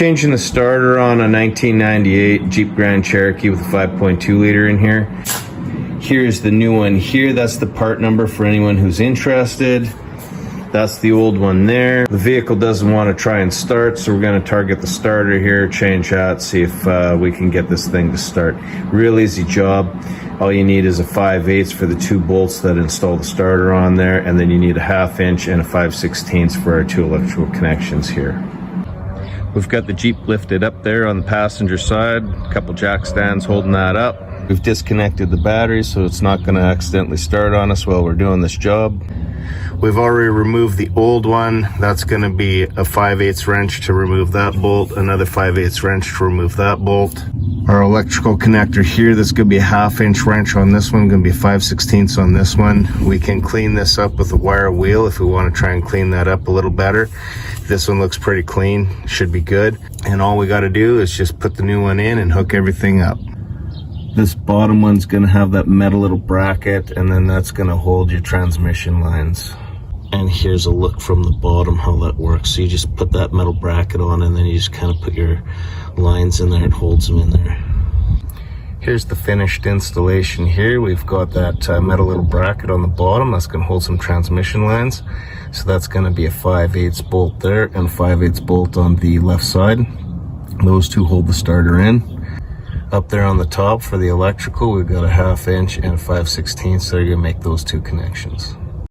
Changing the starter on a 1998 Jeep Grand Cherokee with a 5.2 liter in here. Here's the new one here. That's the part number for anyone who's interested. That's the old one there. The vehicle doesn't want to try and start, so we're going to target the starter here, change that, see if we can get this thing to start. Real easy job. All you need is a 5/8 for the 2 bolts that install the starter on there, and then you need a 1/2 inch and a 5/16 for our 2 electrical connections here. We've got the Jeep lifted up there on the passenger side, a couple jack stands holding that up. We've disconnected the battery so it's not going to accidentally start on us while we're doing this job. We've already removed the old one. That's going to be a 5/8 wrench to remove that bolt, another 5/8 wrench to remove that bolt. Our electrical connector here, that's going to be a 1/2 inch wrench on this one, going to be 5/16 on this one. We can clean this up with a wire wheel if we want to try and clean that up a little better. This one looks pretty clean, should be good. And all we got to do is just put the new one in and hook everything up. This bottom one's going to have that metal little bracket, and then that's going to hold your transmission lines. And here's a look from the bottom how that works. So you just put that metal bracket on, and then you just kind of put your lines in there. It holds them in there. Here's the finished installation here. We've got that metal little bracket on the bottom. That's going to hold some transmission lines. So that's going to be a 5/8 bolt there and a 5/8 bolt on the left side. Those two hold the starter in. Up there on the top for the electrical, we've got a 1/2 inch and a 5/16, so you're going to make those 2 connections.